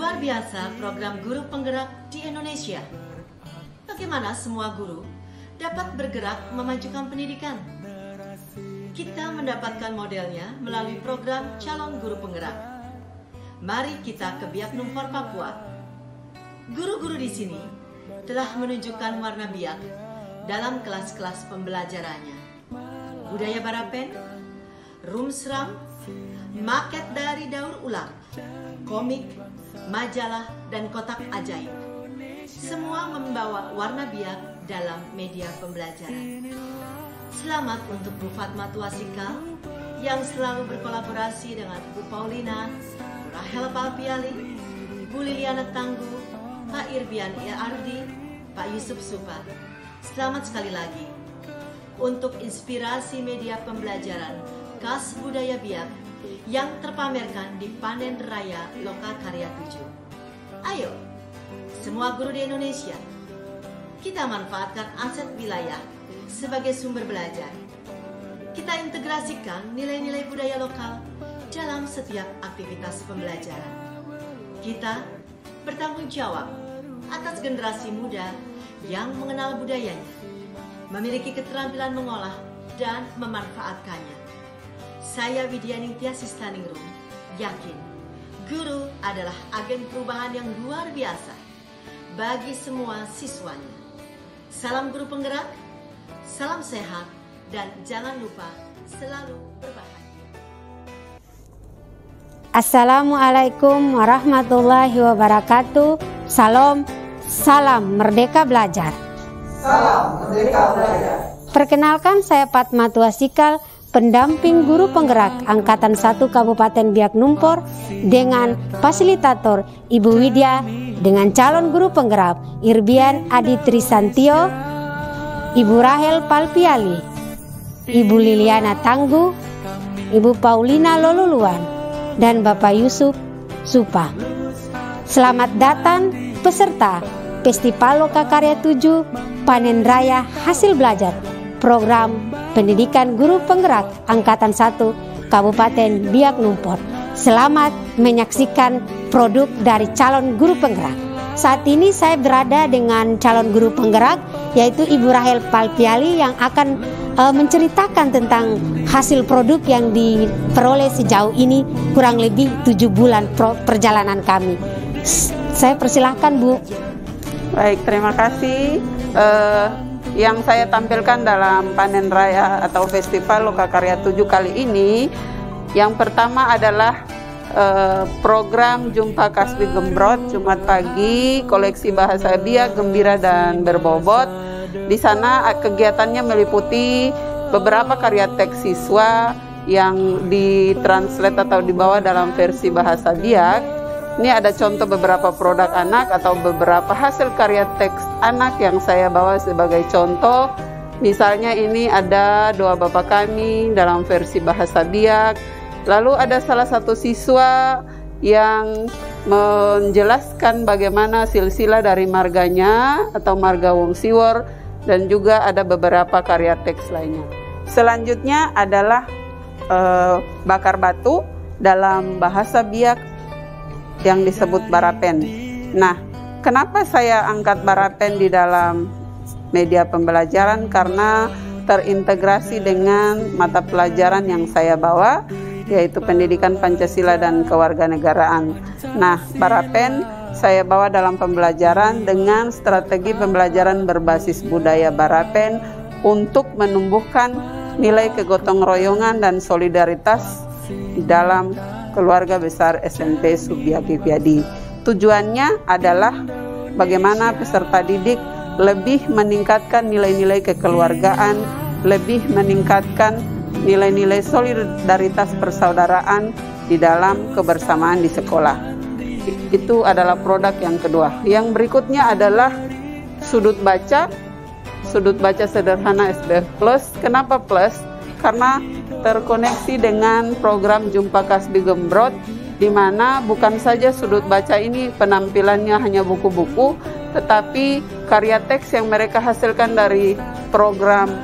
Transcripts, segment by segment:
Luar biasa program guru penggerak di Indonesia. Bagaimana semua guru dapat bergerak memajukan pendidikan? Kita mendapatkan modelnya melalui program calon guru penggerak. Mari kita ke Biak Numfor, Papua. Guru-guru di sini telah menunjukkan warna biak dalam kelas-kelas pembelajarannya. Budaya Barapen, rumsram, maket dari daur ulang, komik, majalah, dan kotak ajaib. Semua membawa warna biak dalam media pembelajaran. Selamat untuk Bu Fatma Tuasikal yang selalu berkolaborasi dengan Bu Paulina, Bu Rahel Palpiali, Bu Liliana Tangguh, Pak Irbian Ardi, Pak Yusuf Supa. Selamat sekali lagi untuk inspirasi media pembelajaran khas budaya biak yang terpamerkan di Panen Raya Lokakarya 7. Ayo, semua guru di Indonesia, kita manfaatkan aset wilayah sebagai sumber belajar. Kita integrasikan nilai-nilai budaya lokal dalam setiap aktivitas pembelajaran. Kita bertanggung jawab atas generasi muda yang mengenal budayanya, memiliki keterampilan mengolah dan memanfaatkannya. Saya Widya Ningtyas Sistaningrum yakin guru adalah agen perubahan yang luar biasa bagi semua siswanya. Salam guru penggerak, salam sehat, dan jangan lupa selalu berbahagia. Assalamualaikum warahmatullahi wabarakatuh. Salam Merdeka Belajar. Salam Merdeka Belajar. Perkenalkan, saya Fatma Tuasikal, pendamping guru penggerak Angkatan 1 Kabupaten Biak Numfor, dengan fasilitator Ibu Widya, dengan calon guru penggerak Irbian Adi Trisantio, Ibu Rahel Palpiali, Ibu Liliana Tangguh, Ibu Paulina Loluluan, dan Bapak Yusuf Supa. Selamat datang peserta Festival Lokakarya 7 Panen Raya Hasil Belajar Program Pendidikan Guru Penggerak Angkatan 1 Kabupaten Biak Numfor. Selamat menyaksikan produk dari calon guru penggerak. Saat ini saya berada dengan calon guru penggerak, yaitu Ibu Rahel Palpiali, yang akan menceritakan tentang hasil produk yang diperoleh sejauh ini, kurang lebih 7 bulan perjalanan kami. Saya persilahkan, Bu. Baik, terima kasih. Yang saya tampilkan dalam Panen Raya atau Festival Lokakarya 7 kali ini, yang pertama adalah program Jumpa Kasbi Gembrot Jumat pagi, koleksi bahasa biak gembira dan berbobot. Di sana kegiatannya meliputi beberapa karya teks siswa yang ditranslate atau dibawa dalam versi bahasa biak. Ini ada contoh beberapa produk anak atau beberapa hasil karya teks anak yang saya bawa sebagai contoh. Misalnya ini ada Doa Bapa Kami dalam versi bahasa biak. Lalu ada salah satu siswa yang menjelaskan bagaimana silsilah dari marganya atau marga Wong Siwor, dan juga ada beberapa karya teks lainnya. Selanjutnya adalah bakar batu dalam bahasa biak yang disebut Barapen. Nah, kenapa saya angkat Barapen di dalam media pembelajaran? Karena terintegrasi dengan mata pelajaran yang saya bawa, yaitu pendidikan Pancasila dan kewarganegaraan. Nah, Barapen saya bawa dalam pembelajaran dengan strategi pembelajaran berbasis budaya Barapen untuk menumbuhkan nilai kegotong royongan dan solidaritas di dalam keluarga besar SMP Subiak Piadi. Tujuannya adalah bagaimana peserta didik lebih meningkatkan nilai-nilai kekeluargaan, lebih meningkatkan nilai-nilai solidaritas persaudaraan di dalam kebersamaan di sekolah. Itu adalah produk yang kedua. Yang berikutnya adalah sudut baca sederhana SBF Plus. Kenapa plus? Karena terkoneksi dengan program Jumpa Kasbi Gembrot, di mana bukan saja sudut baca ini penampilannya hanya buku-buku, tetapi karya teks yang mereka hasilkan dari program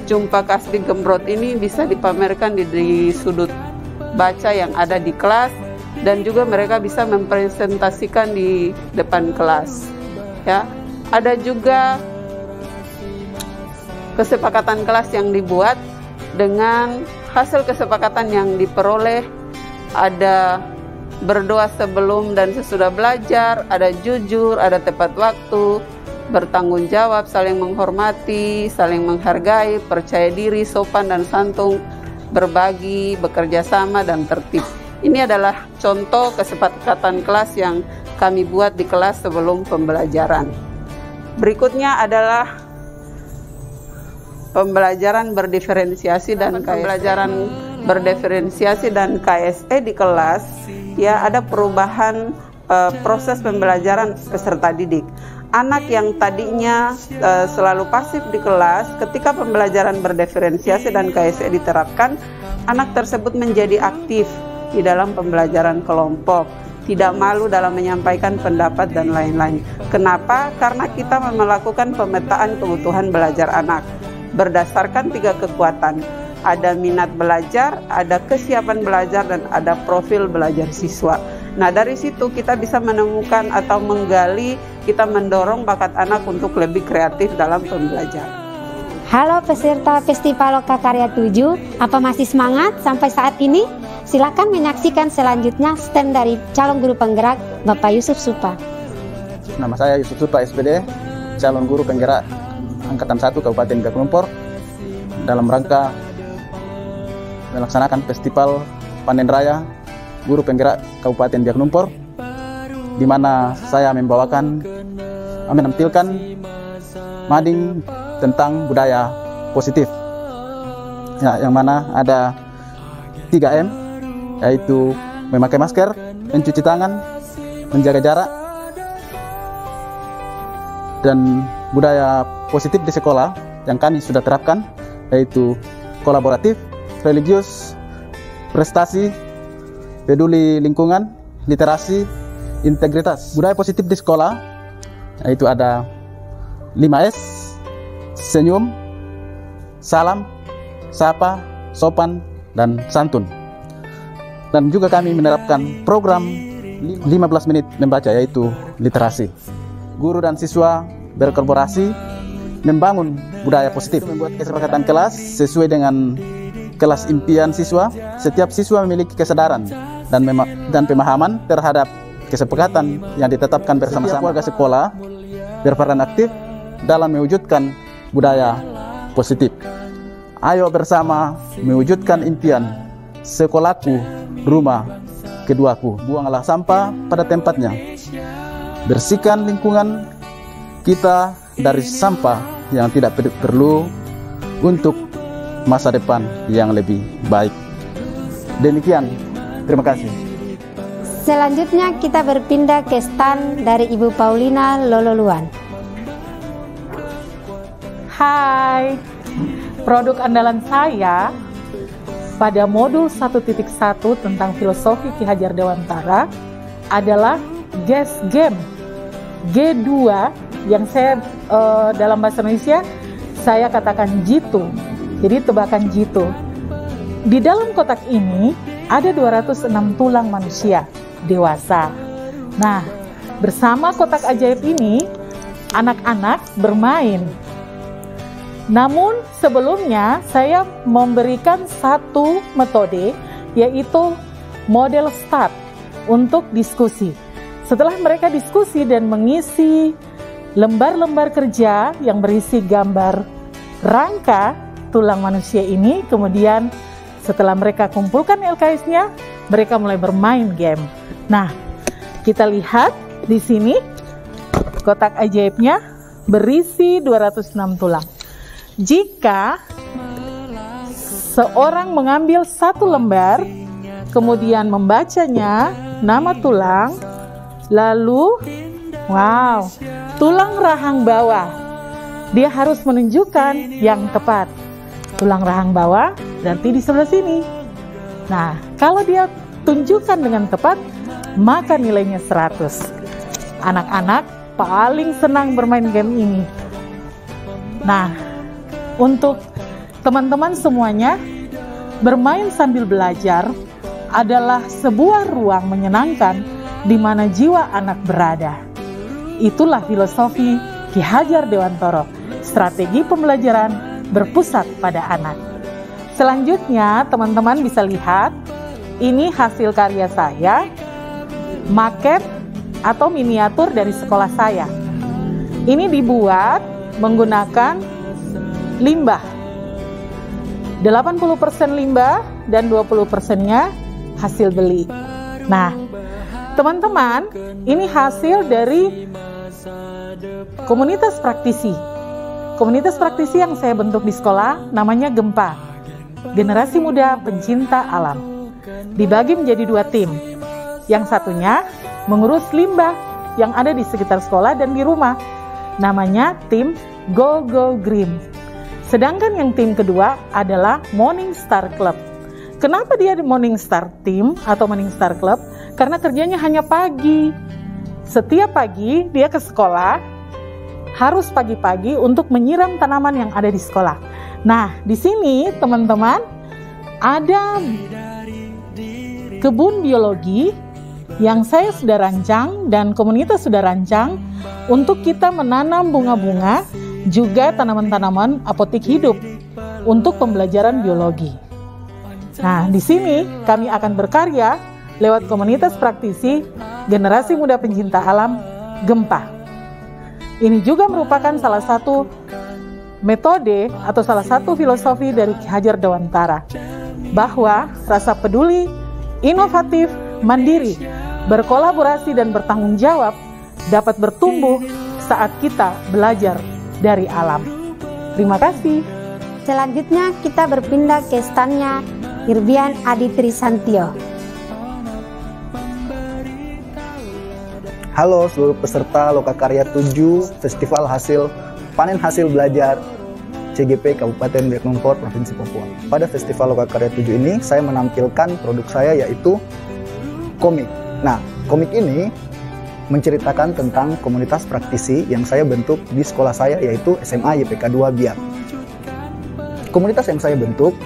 Jumpa Kasbi Gembrot ini bisa dipamerkan di sudut baca yang ada di kelas, dan juga mereka bisa mempresentasikan di depan kelas. Ya, ada juga kesepakatan kelas yang dibuat dengan hasil kesepakatan yang diperoleh. Ada berdoa sebelum dan sesudah belajar, ada jujur, ada tepat waktu, bertanggung jawab, saling menghormati, saling menghargai, percaya diri, sopan dan santun, berbagi, bekerja sama, dan tertib. Ini adalah contoh kesepakatan kelas yang kami buat di kelas sebelum pembelajaran. Berikutnya adalah pembelajaran berdiferensiasi dan KSE di kelas. Ya, ada perubahan proses pembelajaran peserta didik. Anak yang tadinya selalu pasif di kelas, ketika pembelajaran berdiferensiasi dan KSE diterapkan, anak tersebut menjadi aktif di dalam pembelajaran kelompok, tidak malu dalam menyampaikan pendapat dan lain-lain. Kenapa? Karena kita melakukan pemetaan kebutuhan belajar anak berdasarkan 3 kekuatan. Ada minat belajar, ada kesiapan belajar, dan ada profil belajar siswa. Nah, dari situ kita bisa menemukan atau menggali, kita mendorong bakat anak untuk lebih kreatif dalam pembelajaran. Halo peserta Festival Lokakarya 7, apa masih semangat sampai saat ini? Silakan menyaksikan selanjutnya stand dari calon guru penggerak Bapak Yusuf Supa. Nama saya Yusuf Supa SPD, calon guru penggerak Angkatan 1 Kabupaten Biak Numfor, dalam rangka melaksanakan Festival Panen Raya Guru Penggerak Kabupaten Biak Numfor, di mana saya menampilkan mading tentang budaya positif, ya, yang mana ada 3M, yaitu memakai masker, mencuci tangan, menjaga jarak, dan budaya positif di sekolah yang kami sudah terapkan, yaitu kolaboratif, religius, prestasi, peduli lingkungan, literasi, integritas. Budaya positif di sekolah yaitu ada 5S, senyum, salam, sapa, sopan, dan santun. Dan juga kami menerapkan program 15 menit membaca, yaitu literasi. Guru dan siswa berkolaborasi membangun budaya positif, membuat kesepakatan kelas sesuai dengan kelas impian siswa. Setiap siswa memiliki kesadaran dan pemahaman terhadap kesepakatan yang ditetapkan bersama-sama. Warga sekolah berperan aktif dalam mewujudkan budaya positif. Ayo bersama mewujudkan impian sekolahku, rumah keduaku. Buanglah sampah pada tempatnya. Bersihkan lingkungan kita dari sampah yang tidak perlu untuk masa depan yang lebih baik. Demikian, terima kasih. Selanjutnya kita berpindah ke stand dari Ibu Paulina Lololuan. Hai, produk andalan saya pada modul 1.1 tentang filosofi Ki Hajar Dewantara adalah Guess Game G2, yang saya dalam bahasa Indonesia saya katakan jitu. Jadi tebakan jitu. Di dalam kotak ini ada 206 tulang manusia dewasa. Nah, bersama kotak ajaib ini anak-anak bermain. Namun sebelumnya saya memberikan satu metode, yaitu model start untuk diskusi. Setelah mereka diskusi dan mengisi lembar-lembar kerja yang berisi gambar rangka tulang manusia ini, kemudian setelah mereka kumpulkan LKS-nya, mereka mulai bermain game. Nah, kita lihat di sini kotak ajaibnya berisi 206 tulang. Jika seorang mengambil satu lembar, kemudian membacanya nama tulang, lalu wow, tulang rahang bawah, dia harus menunjukkan yang tepat. Tulang rahang bawah berarti di sebelah sini. Nah, kalau dia tunjukkan dengan tepat, maka nilainya 100. Anak-anak paling senang bermain game ini. Nah, untuk teman-teman semuanya, bermain sambil belajar adalah sebuah ruang menyenangkan di mana jiwa anak berada. Itulah filosofi Ki Hajar Dewantoro, strategi pembelajaran berpusat pada anak. Selanjutnya, teman-teman bisa lihat, ini hasil karya saya, maket atau miniatur dari sekolah saya. Ini dibuat menggunakan limbah. 80% limbah dan 20%-nya hasil beli. Nah, teman-teman, ini hasil dari komunitas praktisi. Komunitas praktisi yang saya bentuk di sekolah namanya GEMPA, Generasi Muda Pencinta Alam. Dibagi menjadi 2 tim. Yang satunya mengurus limbah yang ada di sekitar sekolah dan di rumah. Namanya tim Go Go Green. Sedangkan yang tim kedua adalah Morning Star Club. Kenapa dia di Morning Star Team atau Morning Star Club? Karena kerjanya hanya pagi. Setiap pagi dia ke sekolah, harus pagi-pagi untuk menyiram tanaman yang ada di sekolah. Nah, di sini teman-teman ada kebun biologi yang saya sudah rancang dan komunitas sudah rancang untuk kita menanam bunga-bunga, juga tanaman-tanaman apotik hidup untuk pembelajaran biologi. Nah, di sini kami akan berkarya lewat komunitas praktisi Generasi Muda Pencinta Alam GEMPA. Ini juga merupakan salah satu metode atau salah satu filosofi dari Ki Hajar Dewantara, bahwa rasa peduli, inovatif, mandiri, berkolaborasi dan bertanggung jawab dapat bertumbuh saat kita belajar dari alam. Terima kasih. Selanjutnya kita berpindah ke standnya Irbian Adi Trisantio. Halo seluruh peserta Lokakarya 7 Festival Panen Hasil Belajar CGP Kabupaten Biak Numfor, Provinsi Papua. Pada Festival Lokakarya 7 ini saya menampilkan produk saya yaitu komik. Nah, komik ini menceritakan tentang komunitas praktisi yang saya bentuk di sekolah saya yaitu SMA YPK 2 Biak. Komunitas yang saya bentuk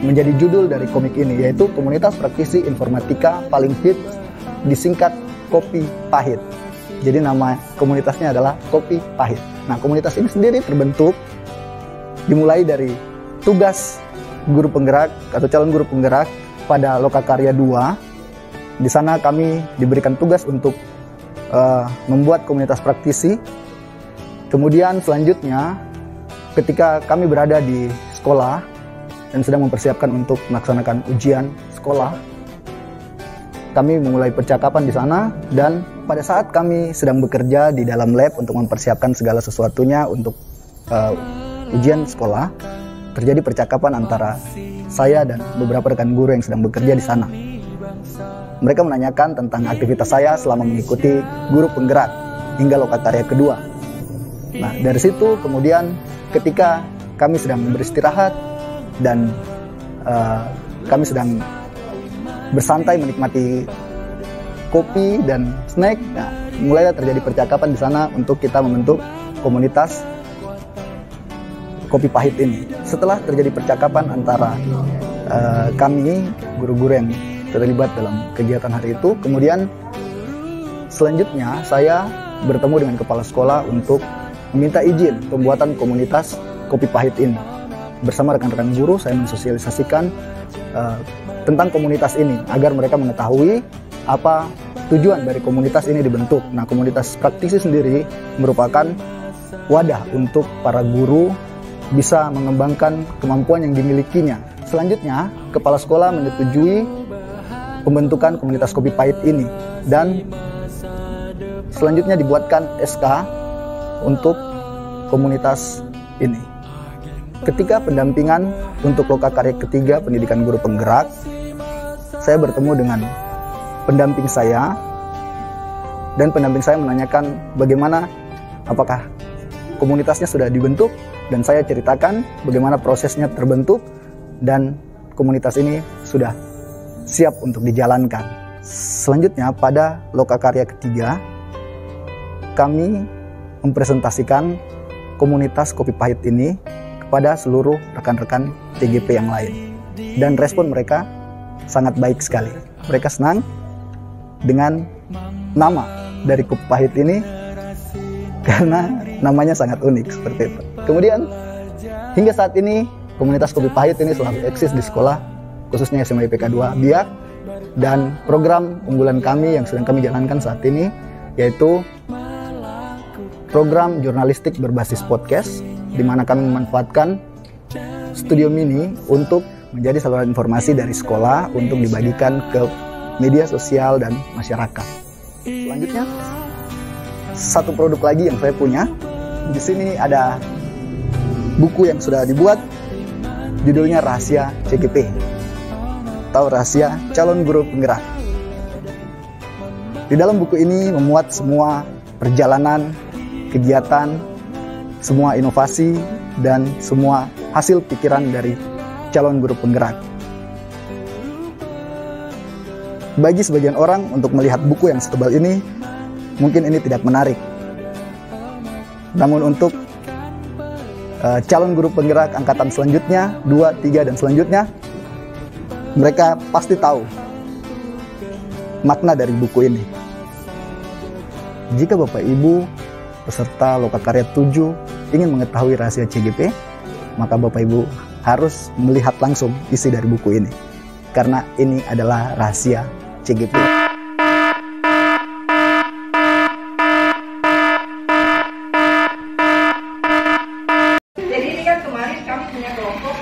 menjadi judul dari komik ini yaitu Komunitas Praktisi Informatika Paling Hits, disingkat Kopi Pahit. Jadi nama komunitasnya adalah Kopi Pahit. Nah, komunitas ini sendiri terbentuk dimulai dari tugas guru penggerak atau calon guru penggerak pada Lokakarya 2. Di sana kami diberikan tugas untuk membuat komunitas praktisi. Kemudian selanjutnya ketika kami berada di sekolah dan sedang mempersiapkan untuk melaksanakan ujian sekolah, kami memulai percakapan di sana, dan pada saat kami sedang bekerja di dalam lab untuk mempersiapkan segala sesuatunya untuk ujian sekolah, terjadi percakapan antara saya dan beberapa rekan guru yang sedang bekerja di sana. Mereka menanyakan tentang aktivitas saya selama mengikuti guru penggerak hingga Lokakarya kedua. Nah, dari situ kemudian ketika kami sedang beristirahat dan kami sedang bersantai menikmati kopi dan snack, nah, mulailah terjadi percakapan di sana untuk kita membentuk komunitas Kopi Pahit ini. Setelah terjadi percakapan antara kami guru-guru yang terlibat dalam kegiatan hari itu, kemudian selanjutnya saya bertemu dengan kepala sekolah untuk meminta izin pembuatan komunitas Kopi Pahit ini. Bersama rekan-rekan guru saya mensosialisasikan tentang komunitas ini agar mereka mengetahui apa tujuan dari komunitas ini dibentuk. Nah, komunitas praktisi sendiri merupakan wadah untuk para guru bisa mengembangkan kemampuan yang dimilikinya. Selanjutnya, kepala sekolah menyetujui pembentukan komunitas Kopi Pahit ini, dan selanjutnya dibuatkan SK untuk komunitas ini. Ketika pendampingan untuk Lokakarya ketiga pendidikan guru penggerak, saya bertemu dengan pendamping saya, dan pendamping saya menanyakan bagaimana, apakah komunitasnya sudah dibentuk, dan saya ceritakan bagaimana prosesnya terbentuk dan komunitas ini sudah siap untuk dijalankan. Selanjutnya pada Lokakarya ketiga, kami mempresentasikan komunitas Kopi Pahit ini kepada seluruh rekan-rekan CGP yang lain, dan respon mereka sangat baik sekali. Mereka senang dengan nama dari Kopi Pahit ini karena namanya sangat unik seperti itu. Kemudian hingga saat ini komunitas Kopi Pahit ini selalu eksis di sekolah, khususnya SMA IPK 2 Biak, dan program unggulan kami yang sedang kami jalankan saat ini yaitu program jurnalistik berbasis podcast, di mana kami memanfaatkan studio mini untuk menjadi saluran informasi dari sekolah untuk dibagikan ke media sosial dan masyarakat. Selanjutnya, satu produk lagi yang saya punya. Di sini ada buku yang sudah dibuat, judulnya Rahasia CGP atau Rahasia Calon Guru Penggerak. Di dalam buku ini memuat semua perjalanan, kegiatan, semua inovasi, dan semua hasil pikiran dari calon guru penggerak. Bagi sebagian orang untuk melihat buku yang setebal ini, mungkin ini tidak menarik. Namun untuk calon guru penggerak angkatan selanjutnya, 2, 3, dan selanjutnya, mereka pasti tahu makna dari buku ini. Jika Bapak Ibu peserta Lokakarya 7 ingin mengetahui rahasia CGP, maka Bapak Ibu harus melihat langsung isi dari buku ini, karena ini adalah rahasia CGP. Jadi ini kan kemarin kami punya kelompok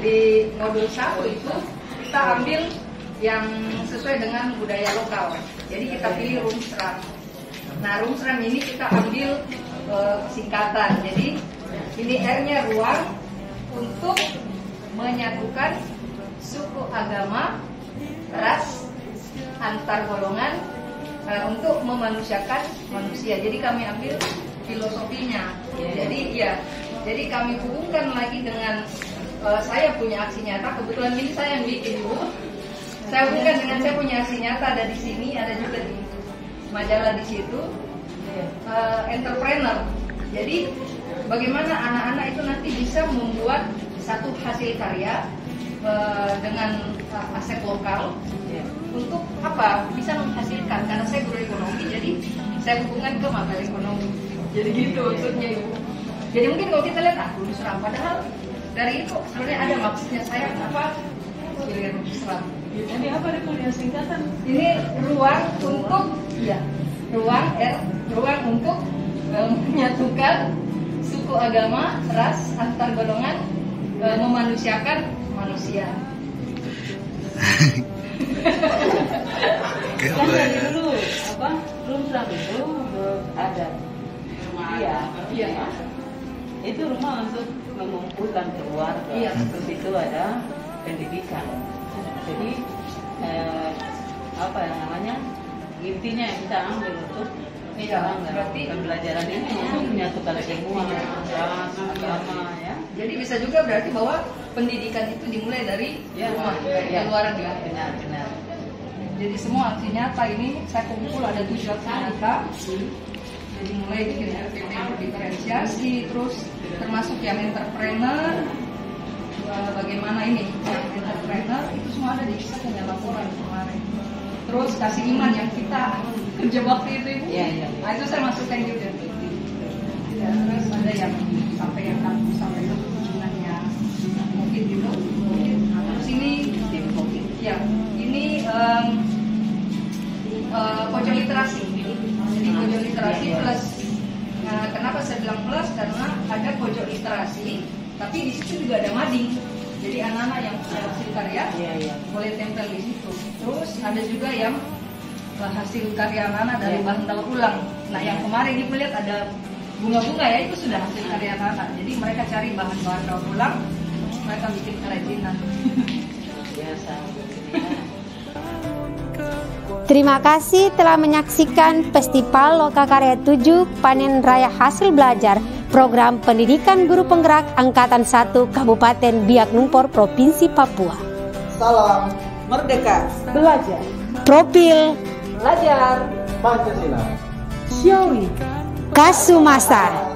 di modul 1 itu kita ambil yang sesuai dengan budaya lokal. Jadi kita pilih Rumsram. Nah, Rumsram ini kita ambil singkatan. Jadi ini R-nya ruang untuk menyatukan suku, agama, ras, antar golongan, untuk memanusiakan manusia. Jadi kami ambil filosofinya. Jadi kami hubungkan lagi dengan saya punya aksi nyata. Kebetulan ini saya yang bikin Bu. Saya hubungkan dengan saya punya aksi nyata, ada di sini, ada juga di majalah di situ. Entrepreneur. Jadi bagaimana anak-anak itu nanti bisa membuat satu hasil karya dengan aset lokal untuk apa? Bisa menghasilkan. Karena saya guru ekonomi, jadi saya hubungan ke mata ekonomi. Jadi gitu maksudnya Ibu. Jadi mungkin kalau kita lihat lulus Ram, padahal dari itu sebenarnya ada maksudnya saya apa? Pilih lulus Ram. Ini apa punya singkatan? Ini ruang untuk ruang untuk menyatukan suku, agama, ras, antar golongan, memanusiakan manusia. Kan dari dulu Rumsram itu ada iya. Itu rumah untuk mengumpulkan keluarga. Iya. Terus itu ada pendidikan. Jadi apa yang namanya, intinya yang kita ambil untuk berarti pembelajaran ini untuk menyatukan semua ras, agama ya. Jadi bisa juga berarti bahwa pendidikan itu dimulai dari rumah, dari keluarga. Benar. Jadi semua aksi nyata ini saya kumpul ada 7 aksi nyata. Jadi mulai bikin RPP diferensiasi, terus termasuk yang entrepreneur, bagaimana ini yang entrepreneur itu semua ada di kita punya laporan kemarin. Terus kasih iman yang kita kerja waktu itu Ibu. Iya. Nah, itu saya masukkan juga. Ya, terus ada yang sampai yang kampus sampai ke kunjungannya mungkin gitu. Terus ini ya ini pojok literasi. Jadi pojok literasi plus. Nah, kenapa saya bilang plus? Karena ada pojok literasi, tapi di situ juga ada mading. Jadi anak-anak yang hasil karya boleh tempel di situ. Terus ada juga yang hasil karya anak-anak dari bahan daur ulang. Nah, yang kemarin Ibu lihat ada bunga-bunga ya, itu sudah hasil karya anak-anak. Jadi mereka cari bahan-bahan daur ulang, mereka bikin kerajinan. Biasa. Terima kasih telah menyaksikan Festival Lokakarya 7 Panen Raya Hasil Belajar Program Pendidikan Guru Penggerak Angkatan 1 Kabupaten Biak Numfor Provinsi Papua. Salam Merdeka Belajar, Profil belajar, Pancasila. Syawi, Kasumasa.